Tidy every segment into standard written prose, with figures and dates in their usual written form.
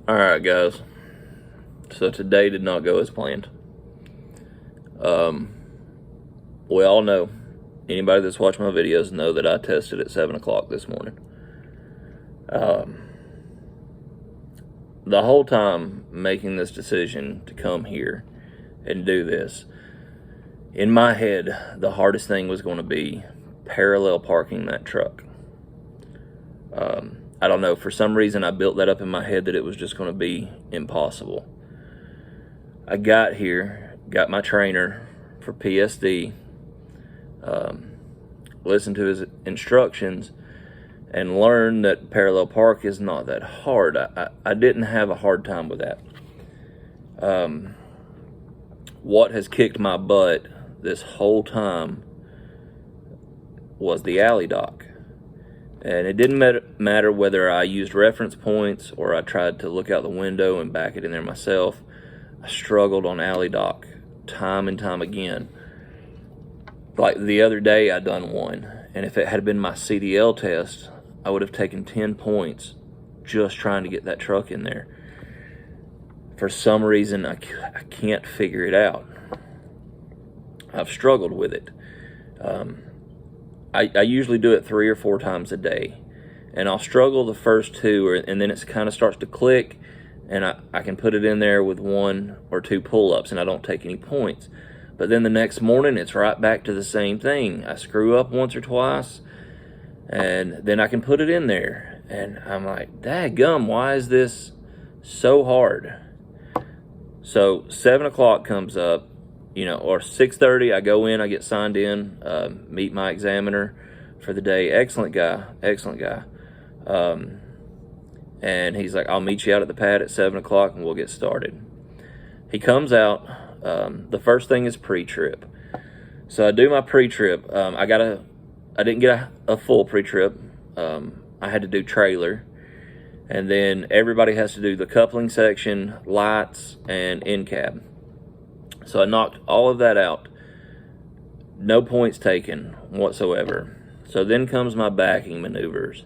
Alright guys, so today did not go as planned. We all know, anybody that's watched my videos know that I tested at 7 o'clock this morning. The whole time making this decision to come here and do this, in my head, the hardest thing was going to be parallel parking that truck. I don't know, for some reason I built that up in my head that it was just going to be impossible. I got here, got my trainer for PSD, listened to his instructions, and learned that parallel park is not that hard. I didn't have a hard time with that. What has kicked my butt this whole time was the alley dock. And it didn't matter whether I used reference points or I tried to look out the window and back it in there myself. I struggled on alley dock time and time again. Like the other day I done one, and if it had been my CDL test, I would have taken 10 points just trying to get that truck in there. For some reason I can't figure it out. I've struggled with it. I usually do it 3 or 4 times a day, and I'll struggle the first 2, and then it kind of starts to click, and I can put it in there with 1 or 2 pull-ups, and I don't take any points. But then the next morning, it's right back to the same thing. I screw up once or twice, and then I can put it in there, and I'm like, daggum, why is this so hard? So 7 o'clock comes up, you know, or 6:30, I go in, I get signed in, meet my examiner for the day. Excellent guy. And he's like, I'll meet you out at the pad at 7 o'clock and we'll get started. He comes out, the first thing is pre-trip. So I do my pre-trip. I didn't get a full pre-trip. I had to do trailer. And then everybody has to do the coupling section, lights, and in-cab. So I knocked all of that out. No points taken whatsoever. So then comes my backing maneuvers.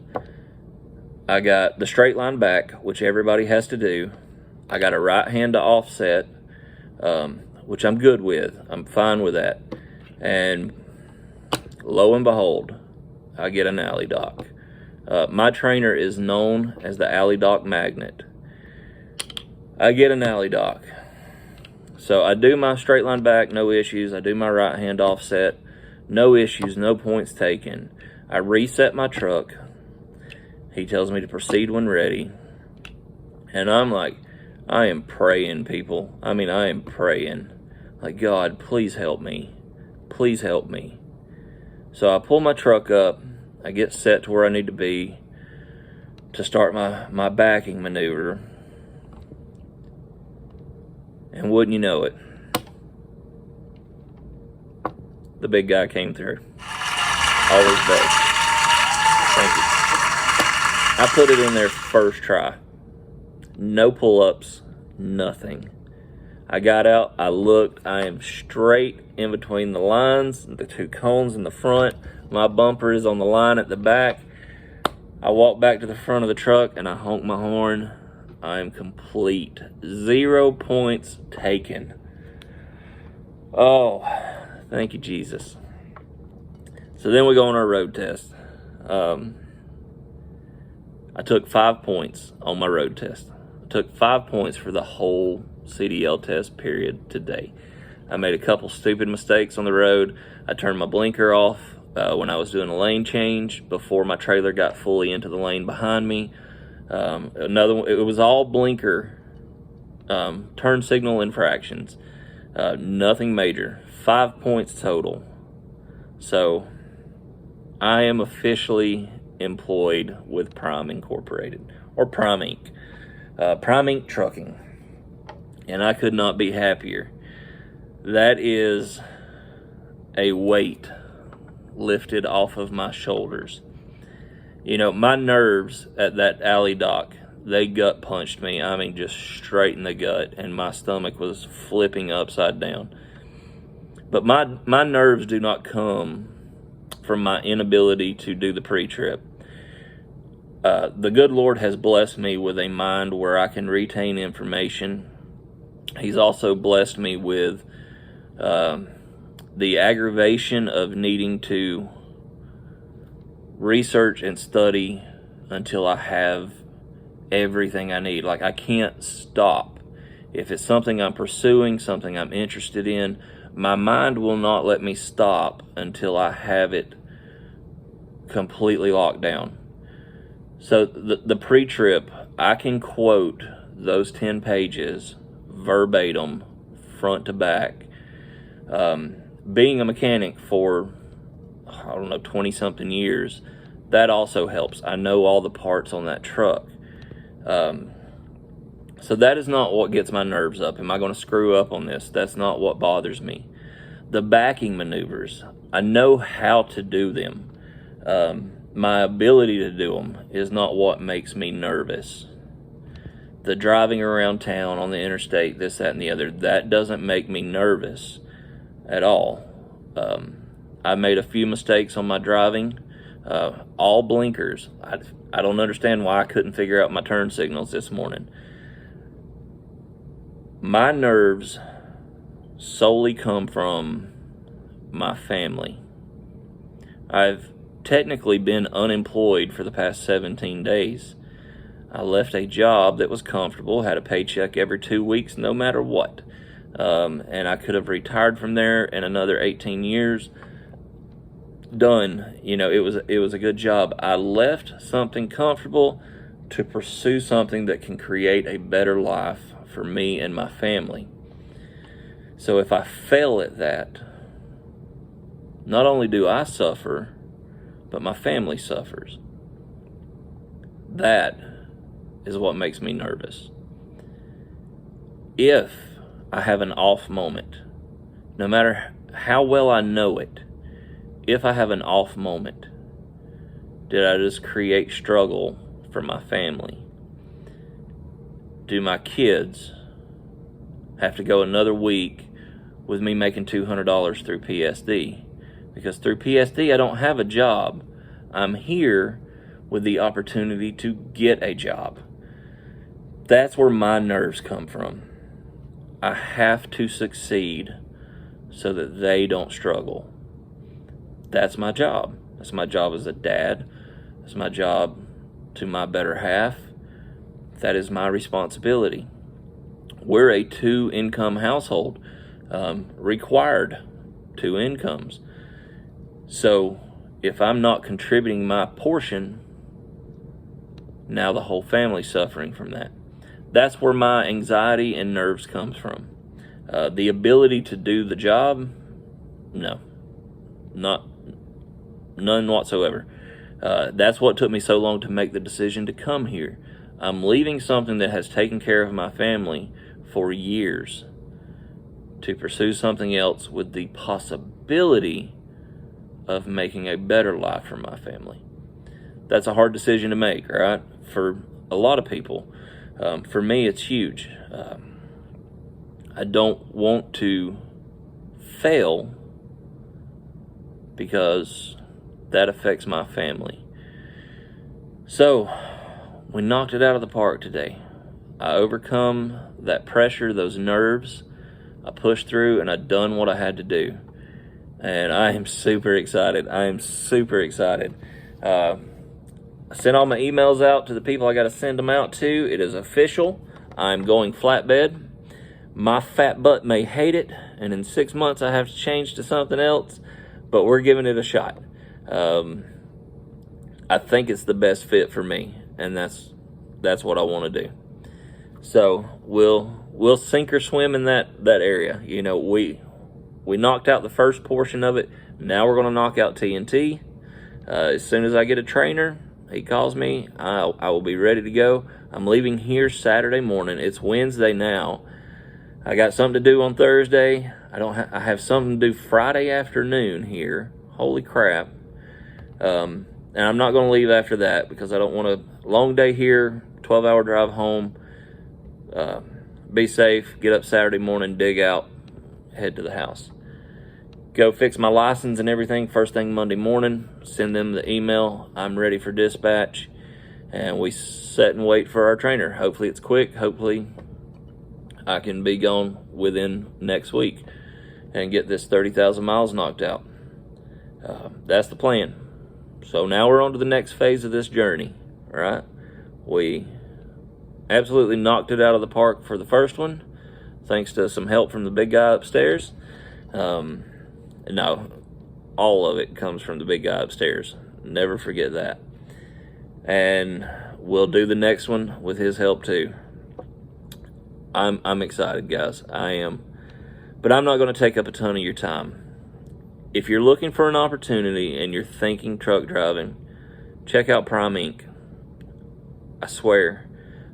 I got the straight line back, which everybody has to do. I got a right hand to offset, which I'm good with. I'm fine with that. And lo and behold, I get an alley dock. My trainer is known as the alley dock magnet. I get an alley dock. So I do my straight line back, no issues. I do my right hand offset, no issues, no points taken. I reset my truck. He tells me to proceed when ready. And I'm like, I am praying, people. I mean, I am praying. Like, God, please help me. Please help me. So I pull my truck up. I get set to where I need to be to start my backing maneuver. And wouldn't you know it, the big guy came through. Always does. Thank you. I put it in there first try. No pull-ups, nothing. I got out, I looked, I am straight in between the lines, the 2 cones in the front. My bumper is on the line at the back. I walk back to the front of the truck and I honk my horn. I am complete. 0 points taken. Oh, thank you, Jesus. So then we go on our road test. I took 5 points on my road test. I took 5 points for the whole CDL test period today. I made a couple stupid mistakes on the road. I turned my blinker off when I was doing a lane change before my trailer got fully into the lane behind me. Another one, it was all blinker, turn signal infractions, nothing major. 5 points total. So I am officially employed with Prime Incorporated, or Prime Inc. Prime Inc. Trucking, and I could not be happier. That is a weight lifted off of my shoulders. You know, my nerves at that alley dock, they gut punched me. I mean, just straight in the gut, and my stomach was flipping upside down. But my nerves do not come from my inability to do the pre-trip. The good Lord has blessed me with a mind where I can retain information. He's also blessed me with the aggravation of needing to research and study until I have everything I need. Like, I can't stop. If it's something I'm pursuing, something I'm interested in, my mind will not let me stop until I have it completely locked down. So the pre-trip, I can quote those 10 pages verbatim, front to back. Being a mechanic for, 20-something years, that also helps. I know all the parts on that truck. So that is not what gets my nerves up. Am I going to screw up on this? That's not what bothers me. The backing maneuvers, I know how to do them. My ability to do them is not what makes me nervous. The driving around town on the interstate, this, that, and the other, that doesn't make me nervous at all. I made a few mistakes on my driving, all blinkers. I don't understand why I couldn't figure out my turn signals this morning. My nerves solely come from my family. I've technically been unemployed for the past 17 days. I left a job that was comfortable, had a paycheck every 2 weeks, no matter what. And I could have retired from there in another 18 years. Done. You know, it was a good job. I left something comfortable to pursue something that can create a better life for me and my family. So if I fail at that, not only do I suffer, but my family suffers. That is what makes me nervous. If I have an off moment, no matter how well I know it, if I have an off moment, did I just create struggle for my family? Do my kids have to go another week with me making $200 through PSD? Because through PSD, I don't have a job. I'm here with the opportunity to get a job. That's where my nerves come from. I have to succeed so that they don't struggle. That's my job. That's my job as a dad. That's my job to my better half. That is my responsibility. We're a 2-income household, required 2 incomes. So if I'm not contributing my portion, now the whole family's suffering from that. That's where my anxiety and nerves comes from. The ability to do the job, no, none whatsoever. That's what took me so long to make the decision to come here. I'm leaving something that has taken care of my family for years to pursue something else with the possibility of making a better life for my family. That's a hard decision to make, right? For a lot of people. For me, it's huge. I don't want to fail because that affects my family. So, we knocked it out of the park today. I overcome that pressure, those nerves. I pushed through and I done what I had to do. And I am super excited. I am super excited. I sent all my emails out to the people I got to send them out to. It is official. I'm going flatbed. My fat butt may hate it, and in 6 months I have to change to something else, but we're giving it a shot. I think it's the best fit for me, and that's that's what I want to do. So we'll sink or swim in that area. You know, we knocked out the first portion of it. Now we're going to knock out TNT. As soon as I get a trainer, he calls me, I will be ready to go. I'm leaving here Saturday morning. It's Wednesday now. I got something to do on Thursday. I have something to do Friday afternoon here. Holy crap. And I'm not going to leave after that because I don't want a long day here, 12-hour drive home. Be safe, get up Saturday morning, dig out, head to the house. Go fix my license and everything first thing Monday morning. Send them the email. I'm ready for dispatch. And we sit and wait for our trainer. Hopefully it's quick. Hopefully I can be gone within next week and get this 30,000 miles knocked out. That's the plan. So now we're on to the next phase of this journey, all right? We absolutely knocked it out of the park for the first one, thanks to some help from the big guy upstairs. No, all of it comes from the big guy upstairs. Never forget that. And we'll do the next one with his help too. I'm excited, guys. I am. But I'm not going to take up a ton of your time. If you're looking for an opportunity and you're thinking truck driving, check out Prime Inc. I swear,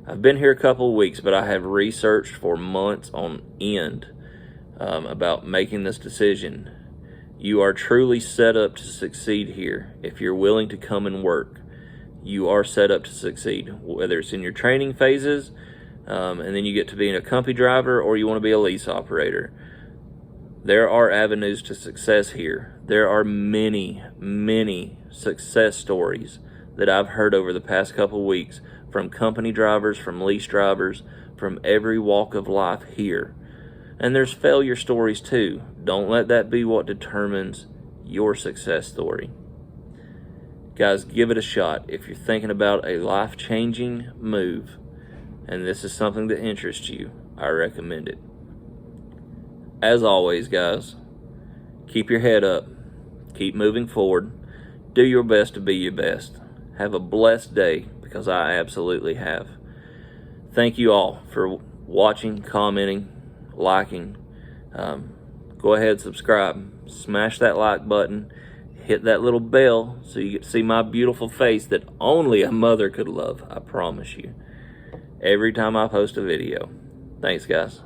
I've been here a couple of weeks, but I have researched for months on end about making this decision. You are truly set up to succeed here. If you're willing to come and work, you are set up to succeed, whether it's in your training phases, and then you get to being a company driver, or you want to be a lease operator. There are avenues to success here. There are many, many success stories that I've heard over the past couple of weeks from company drivers, from lease drivers, from every walk of life here. And there's failure stories too. Don't let that be what determines your success story. Guys, give it a shot. If you're thinking about a life-changing move, and this is something that interests you, I recommend it. As always, guys, keep your head up. Keep moving forward. Do your best to be your best. Have a blessed day, because I absolutely have. Thank you all for watching, commenting, liking. Go ahead, subscribe. Smash that like button. Hit that little bell so you get to see my beautiful face that only a mother could love. I promise you. Every time I post a video. Thanks, guys.